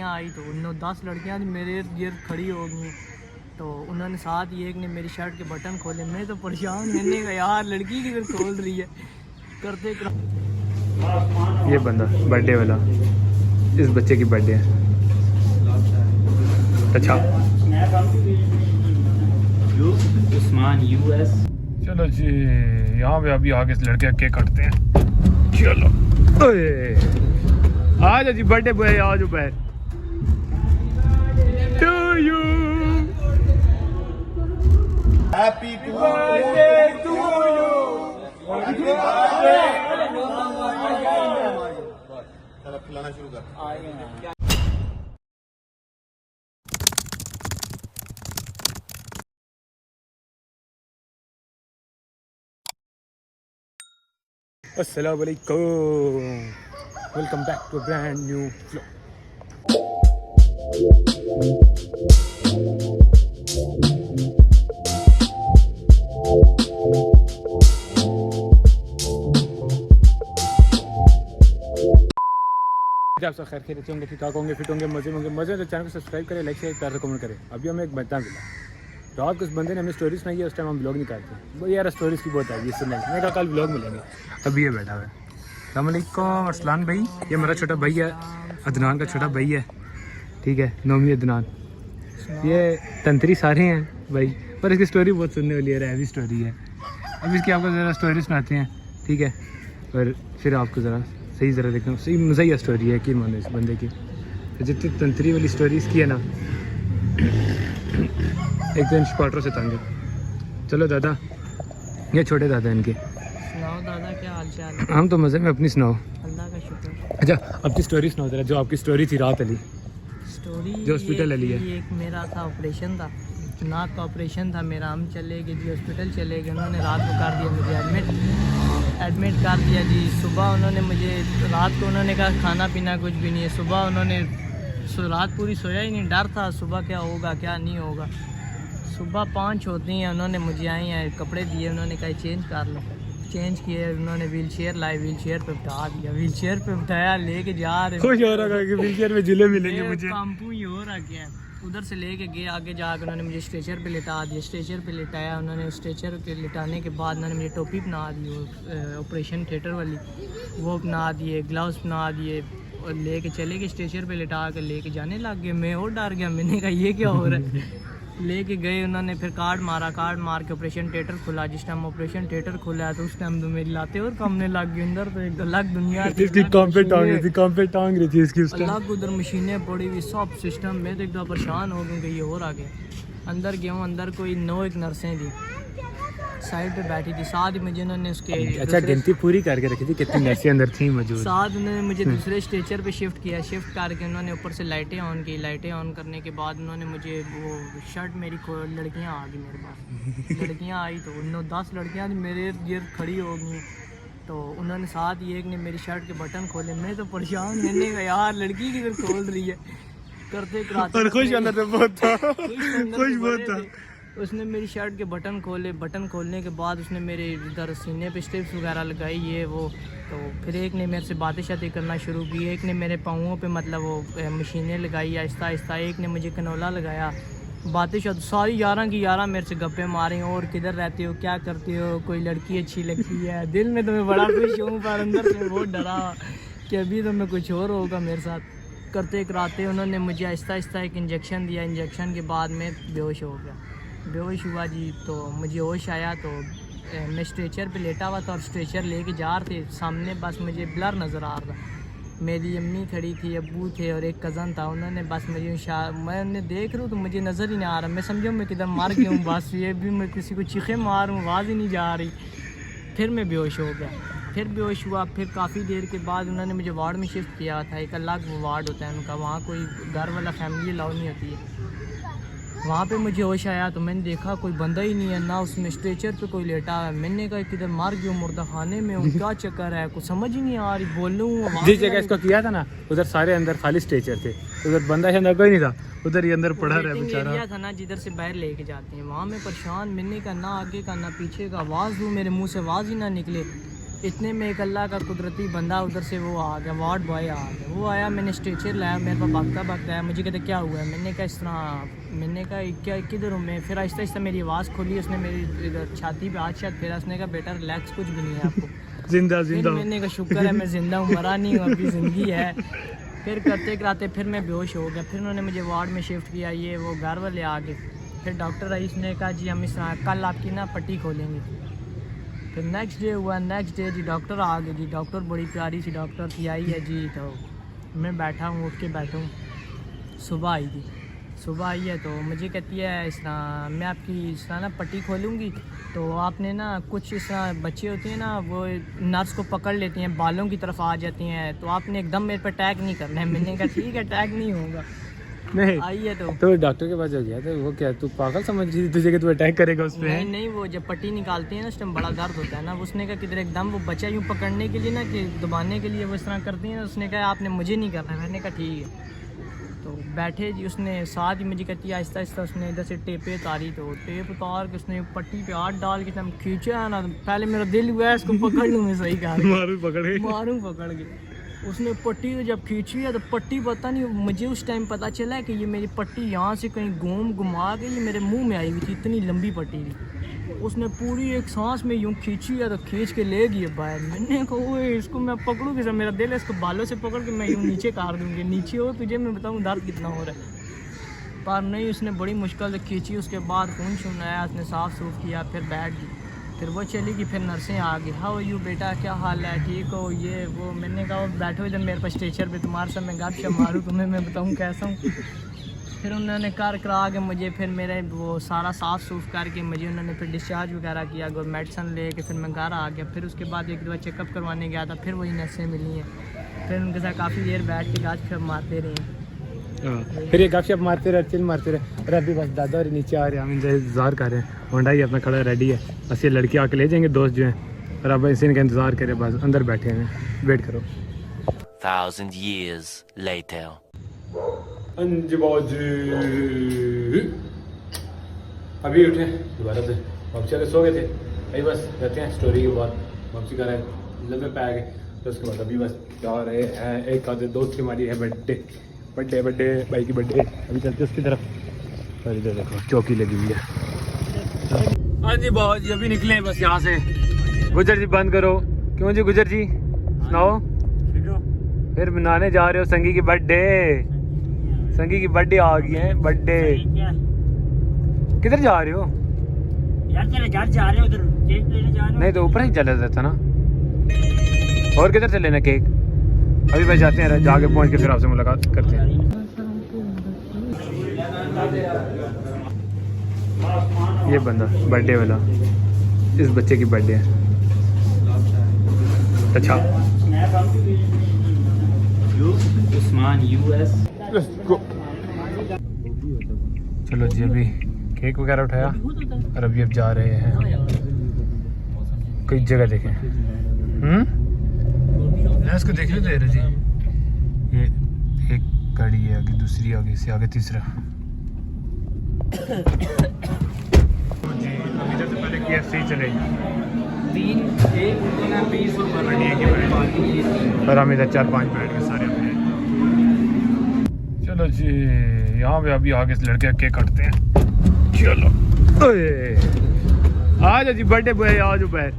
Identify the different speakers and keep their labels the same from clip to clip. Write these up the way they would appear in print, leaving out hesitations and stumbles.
Speaker 1: आई तो 9-10 लड़कियां मेरे इर्द गिर्द खड़ी हो गई। तो उन्होंने साथ ही एक ने मेरी शर्ट के बटन खोले। मैं तो परेशान, मैंने कहा यार लड़की किधर खोल रही है। करते
Speaker 2: ये बंदा बर्थडे वाला, इस बच्चे की बर्थडे है। अच्छा
Speaker 3: उस्मान यूएस।
Speaker 2: चलो जी, यहाँ पे अभी आगे लड़के केक काटते हैं। चलो आ जाओ जी, बर्थडे बॉय आ जाओ बाहर। To you
Speaker 4: happy birthday to you. चलो खिलाना शुरू कर।
Speaker 2: अस्सलाम वालेकुम, welcome back to brand new vlog. आप सब खैर खैरियत होंगे, ठीक ठाक होंगे, फिट होंगे, मजे होंगे। मजे तो चैनल को सब्सक्राइब करें, लाइक शेयर प्यार से कमेंट करें। अभी हमें एक बंदा मिला, रात को उस बंदे ने हमें स्टोरीज सुनाई है। उस टाइम हम ब्लॉग नहीं करते, वो यार स्टोरीज की बहुत आई सुनने। मैं कहा कल ब्लॉग मिलेंगे। अभी ये बैठा हुआ है। अस्सलाम वालेकुम अरसलान भाई, ये मेरा छोटा भाई है, अदनान का छोटा भाई है, ठीक है, नौमी अदनान। ये तंत्री सारे हैं भाई, पर इसकी स्टोरी बहुत सुनने वाली है, हैवी स्टोरी है। अब इसकी आपको ज़रा स्टोरी सुनाते हैं, ठीक है, और फिर आपको ज़रा सही ज़रा देखना, सही मज़ा स्टोरी है कि मानो इस बंदे की। तो जितनी तंत्री वाली स्टोरी इसकी है ना, एक दिन क्वार्टर से तंग है। चलो दादा, ये छोटे दादा इनके।
Speaker 1: सुनाओ दादा, क्या हाल चाल है?
Speaker 2: हम तो मज़े में, अपनी सुनाओ।
Speaker 1: अल्लाह का शुक्र।
Speaker 2: अच्छा आपकी स्टोरी सुनाओ ज़रा, जो आपकी स्टोरी थी रात अली,
Speaker 1: स्टोरी
Speaker 2: जो हॉस्पिटल वाली है।
Speaker 1: एक मेरा था, ऑपरेशन था, नाक का ऑपरेशन था मेरा। हम चले गए जी, हॉस्पिटल चले गए। उन्होंने रात को कर दिया मुझे एडमिट कर दिया जी। सुबह उन्होंने मुझे, रात को उन्होंने कहा खाना पीना कुछ भी नहीं है। सुबह उन्होंने, रात पूरी सोया ही नहीं, डर था सुबह क्या होगा क्या नहीं होगा। सुबह 5 होती हैं, उन्होंने मुझे आई हैं कपड़े दिए, उन्होंने कहा चेंज कर लो। चेंज किए, उन्होंने व्हील चेयर लाई, व्हील चेयर पे बिठा दिया। व्हील चेयर पे बिठाया, लेके जा रहे,
Speaker 2: खुश हो रहा है कि व्हीलचेयर में झूले मिलेंगे मुझे।
Speaker 1: काम्पू ही हो रहा क्या है। उधर से लेके गए, आगे जाकर उन्होंने मुझे स्ट्रेचर पे लिटा दिया। स्ट्रेचर पे लिटाया उन्होंने। स्ट्रेचर पे लिटाने के बाद उन्होंने मुझे टोपी बना दी, ऑपरेशन थिएटर वाली, वो बना दिए, ग्लव्स बना दिए, और लेके चले गए। स्ट्रेचर पे लिटा कर लेके जाने लग गए। मैं और डर गया, मैंने कहा ये क्या हो रहा है। लेके गए, उन्होंने फिर कार्ड मारा, कार्ड मार के ऑपरेशन थिएटर खुला। जिस टाइम ऑपरेशन थिएटर खुला तो उस टाइम तो मेरी लाते और कमने लग गई। अंदर तो एक अलग दुनिया थी,
Speaker 2: इसकी काम पे टांग रही थी, काम पे टांग रही थी इसकी उस टाइम।
Speaker 1: अलग उधर मशीनें पड़ी हुई, सब सिस्टम। मैं तो एकदम परेशान हो गई कि ये हो रहा गया। अंदर गया हूँ, अंदर कोई 9 एक नर्सें थी साइड पे बैठी थी। साथ ही मुझे उन्होंने उसके
Speaker 2: अच्छा गिनती पूरी करके रखी थी कितनी नर्सें अंदर थी मौजूद।
Speaker 1: साथ उन्होंने मुझे दूसरे स्ट्रेचर पे शिफ्ट किया। शिफ्ट करके उन्होंने ऊपर से लाइटें ऑन की। लाइटें ऑन करने के बाद उन्होंने मुझे वो शर्ट, मेरी लड़कियां आ गई मेरे पास। लड़कियां आई तो 9-10 लड़कियां मेरे इर्द गिर्द खड़ी हो गई। तो उन्होंने साथ ही एक ने मेरी शर्ट के बटन खोले। मैं तो परेशान, मैंने कहा यार लड़की किधर खोल रही है। करते कराते
Speaker 2: और खुश अंदर से बहुत था, खुश बहुत था।
Speaker 1: उसने मेरी शर्ट के बटन खोले। बटन खोलने के बाद उसने मेरे इधर सीने पे स्ट्रिप्स वगैरह लगाई, ये वो। तो फिर एक ने मेरे से बातें शातें करना शुरू की। एक ने मेरे पाँवों पे मतलब वो मशीनें लगाई आहिस्ता आहिस्ता। एक ने मुझे कनोला लगाया। बातें शायद सारी 11 की 11 मेरे से गप्पे मारे। और किधर रहते हो, क्या करते हो, कोई लड़की अच्छी लगती है। दिल में तो मैं बड़ा खुश हूँ, पर अंदर से बहुत डरा कि अभी तो मैं कुछ और होगा मेरे साथ। करते कराते उन्होंने मुझे आहिस्ता आहिस्ता एक इंजेक्शन दिया। इंजेक्शन के बाद मैं बेहोश हो गया। बेहोश हुआ जी, तो मुझे होश आया तो मैं स्ट्रेचर पे लेटा हुआ था और स्ट्रेचर लेके जा रहे थे। सामने बस मुझे ब्लर नज़र आ रहा था। मेरी अम्मी खड़ी थी, अब्बू थे और एक कज़न था। उन्होंने बस मुझे मैं उन्हें देख रहा हूँ तो मुझे नज़र ही नहीं आ रहा। मैं समझो मैं किधर मार गया हूँ। बस ये भी मैं किसी को चीखे मारूँ, आवाज़ ही नहीं जा रही। फिर मैं बेहोश हो गया। फिर बेहोश हुआ। फिर काफ़ी देर के बाद उन्होंने मुझे वार्ड में शिफ्ट किया था। एक अलग वार्ड होता है उनका, वहाँ कोई घर वाला फैमिली अलाउ नहीं होती है। वहाँ पे मुझे होश आया तो मैंने देखा कोई बंदा ही नहीं है, ना उसमें स्ट्रेचर पे कोई लेटा है। मैंने कहा किधर मार गया मुर्दा खाने में हूँ, क्या चक्कर है, कुछ समझ ही नहीं आ रही। बोलूँ
Speaker 2: जिस जगह इसको किया था ना, उधर सारे अंदर खाली स्ट्रेचर थे, उधर बंदा शायद कोई नहीं था, उधर ही अंदर पड़ा रहा बेचारा
Speaker 1: था ना, जिधर से बाहर लेके जाते हैं। वहाँ में परेशान, मैंने का ना आगे का ना पीछे का, आवाज़ दूँ मेरे मुँह से आवाज़ ही ना निकले। इतने में एक अल्लाह का कुदरती बंदा उधर से वो आ गया, वार्ड बॉय आ गया। वो आया, मैंने स्ट्रेचर लाया, मेरे पास भागता आया। मुझे कहते क्या हुआ है? मैंने कहा इस तरह, मैंने कहा क्या किधर हूँ मैं? फिर आहिस्ता आहिस्ता मेरी आवाज़ खोली, उसने मेरी इधर छाती पे हाथ फेरा। उसने कहा बेटा रिलैक्स, कुछ भी नहीं है आपको।
Speaker 2: जिंदा
Speaker 1: फिर
Speaker 2: जिंदा।
Speaker 1: मैंने कहा शुक्र है मैं ज़िंदा हूँ, मरा नहीं हूँ, अभी ज़िंदगी है। फिर करते कराते फिर मैं बेहोश हो गया। फिर उन्होंने मुझे वार्ड में शिफ्ट किया, ये वो घर वाले आ गए। फिर डॉक्टर आई, उसने कहा जी हम इस कल आपकी ना पट्टी खोलेंगे। फिर नेक्स्ट डे हुआ, नेक्स्ट डे जी डॉक्टर आ गए जी। डॉक्टर बड़ी प्यारी सी डॉक्टर थी, आई है जी। तो मैं बैठा हूँ, उठ के बैठा हूँ। सुबह आई थी, सुबह आई है तो मुझे कहती है इस तरह मैं आपकी इस तरह ना पट्टी खोलूँगी, तो आपने ना कुछ इस तरह बच्चे होते हैं ना, वो नर्स को पकड़ लेती हैं, बालों की तरफ आ जाती हैं, तो आपने एकदम मेरे पर अटैक नहीं करना है। मैंने कहा ठीक है, अटैक नहीं होगा।
Speaker 2: नहीं
Speaker 1: आई है
Speaker 2: तो डॉक्टर के पास जो गया था वो क्या तू पागल समझ रही थी तुझे कि तू अटैक करेगा उस
Speaker 1: नहीं
Speaker 2: पे?
Speaker 1: नहीं, वो जब पट्टी निकालती है ना उस टाइम बड़ा दर्द होता है ना। उसने कहा किधर एकदम वो बच्चा यूँ पकड़ने के लिए ना कि दबाने के लिए वो इस तरह करती हैं। उसने कहा आपने मुझे नहीं करना है। मैंने कहा ठीक है। तो बैठे जी, उसने साथ ही मुझे कहती है आहिस्ता आहिस्ता उसने इधर से टेपें उतारी। तो टेप उतार के उसने पट्टी पे हाथ डाल के तब खींचा ना, तो पहले मेरा दिल हुआ है इसको पकड़ लूँ मैं, सही कहा, मारूँ पकड़ के। उसने पट्टी तो जब खींची है तो पट्टी पता नहीं, मुझे उस टाइम पता चला कि ये मेरी पट्टी यहाँ से कहीं घुमा के ये मेरे मुंह में आई हुई थी, इतनी लंबी पट्टी थी। उसने पूरी एक सांस में यूँ खींची है तो खींच के ले गई बाहर। मैंने कहा ओए इसको मैं पकड़ूँ किसे? मेरा दिल है इसको बालों से पकड़ के मैं यूँ नीचे काट दूँगी। नीचे हो तुझे मैं बताऊँ दर्द कितना हो रहा है। पर नहीं, उसने बड़ी मुश्किल से खींची। उसके बाद खून शून आया, उसने साफ़ सूफ किया, फिर बैठ गई। फिर वो चली गई। फिर नर्सें आ गई, हाउ यू बेटा, क्या हाल है, ठीक हो, ये वो। मैंने कहा बैठो इधर मेरे पास स्ट्रेचर पे, तुम्हारे साथ मैं गपशप मारूँ, तुम्हें मैं बताऊँ कैसा हूँ। फिर उन्होंने कर करा के मुझे, फिर मेरे वो सारा साफ़ सूफ करके मुझे उन्होंने फिर डिस्चार्ज वगैरह किया, मेडिसन ले के फिर मैं घर आ गया। फिर उसके बाद एक दफ़ा चेकअप करवाने गया था, फिर वही नर्सें मिली हैं। फिर उनके साथ काफ़ी देर बैठ के गपशप मारते रहे।
Speaker 2: फिर ये गपशप मारते रहे, चिल मारते रहे। अरे अभी बस दादा और नीचे आ रहे हैं, हम इंतजार कर रहे हैं। होंडा ही अपना खड़ा रेडी है, बस ये लड़की आके ले जाएंगे दोस्त जो हैं। और अब इसी इनका इंतजार करें, बस अंदर बैठे हैं, वेट करो।
Speaker 5: 1,000 years later.
Speaker 2: अभी उठे दोबारा से, वापसी वाले सो गए थे। अभी बस रहते हैं स्टोरी के बाद वापसी कर रहे हैं, लम्बे पे आ गए। तो उसके बाद अभी बस जा रहे हैं, एक आधे दोस्त की हमारी है बर्थडे भाई की बर्थडे। अभी चलते उसकी तरफ। और इधर देखो चौकी लगी हुई है। हाँ जी बहुत जी, अभी निकले हैं बस यहाँ से। गुजर जी बंद करो। क्यों जी गुजर जी सुनाओ? फिर मनाने जा रहे हो संगी की बर्थडे? संगी की बर्थडे आ गई है, बर्थडे। किधर जा रहे हो
Speaker 1: यार? तेरे घर जा रहे हो, उधर केक लेने जा रहे हो?
Speaker 2: नहीं तो ऊपर ही चला जाता ना। और किधर से लेना केक? अभी बस जाते हैं, जाके पहुंच के फिर आपसे मुलाकात करते हैं। ये बंदा बर्थडे वाला, इस बच्चे की बर्थडे है। अच्छा
Speaker 3: उस्मान US।
Speaker 2: चलो जी, अभी केक वगैरह उठाया और अभी अब जा रहे हैं कई जगह देखें। इसको देख लेते हैं जी। ये एक गाड़ी है आगे, दूसरी आगे, इससे आगे तीसरा। जी अभी इधर से पहले KFC चले,
Speaker 3: 20
Speaker 2: और हम इधर 4-5 बैठ के सारे अपने। चलो जी, यहाँ पे अभी आगे से लड़के केक काटते हैं। चलो आ जाओ जी, बर्थडे बॉय आ जाओ बैठ।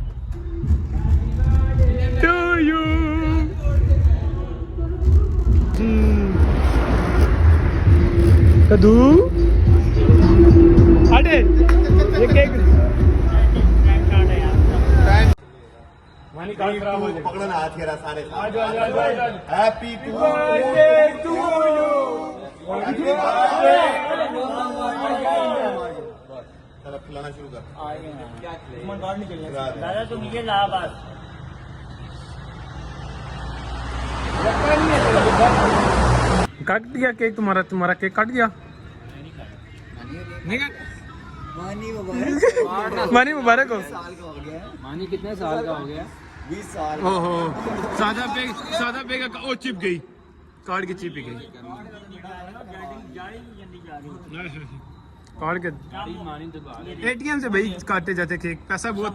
Speaker 2: टू यू कदू अरे ये केक
Speaker 4: पकड़ना हाथ खेरा सारे हैप्पी टू चलो खिलाना शुरू कर।
Speaker 1: दादा तुम ये ला बस।
Speaker 2: काट दिया केक तुम्हारा केक काट दिया। मानी मुबारक हो।
Speaker 3: मानी कितने साल का हो गया?
Speaker 4: 20 साल।
Speaker 2: ओहो सादा पे का ओ चिप गई, कार्ड की चिप ही गई। कार्ड के ATM से भाई काटे जाते केक। पैसा बहुत,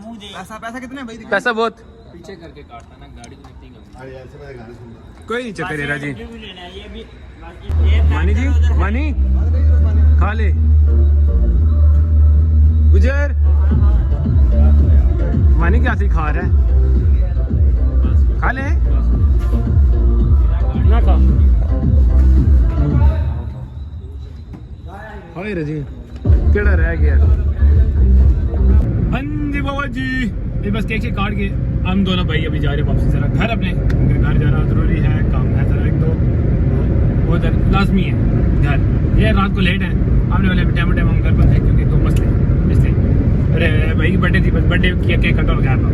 Speaker 4: पैसा कितने भाई?
Speaker 2: पैसा बहुत
Speaker 3: पीछे करके काटना ना, गाड़ी तो निकली कम।
Speaker 2: कोई नहीं चक्कर है राजी। मानी जी, मानी खा ले गुजर। मानी क्या सी खा रहा है, खा ले ना खा। हाय राजी केड़ा रह गया। हाँ जी बाबा जी, ये बस केक काट के हम दोनों भाई अभी जा रहे हैं वापसी जरा घर अपने, क्योंकि घर जाना जरूरी है, काम है जरा एक तो वो लाजमी है घर। ये रात को लेट है, हमने वाले टाइम टाइम हम घर पर थे क्योंकि दो मसले इसलिए। अरे भाई की बर्थडे थी, बस बर्थडे किया, केक कट हो गया था।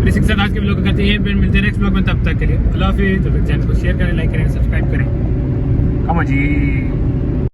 Speaker 2: इसी के साथ आज के ब्लॉग करते हैं, फिर मिलते हैं नेक्स्ट ब्लॉग में, तब तक के लिए अल्लाह हाफिज़। तो चैनल को शेयर करें, लाइक करें, सब्सक्राइब करें। कम जी।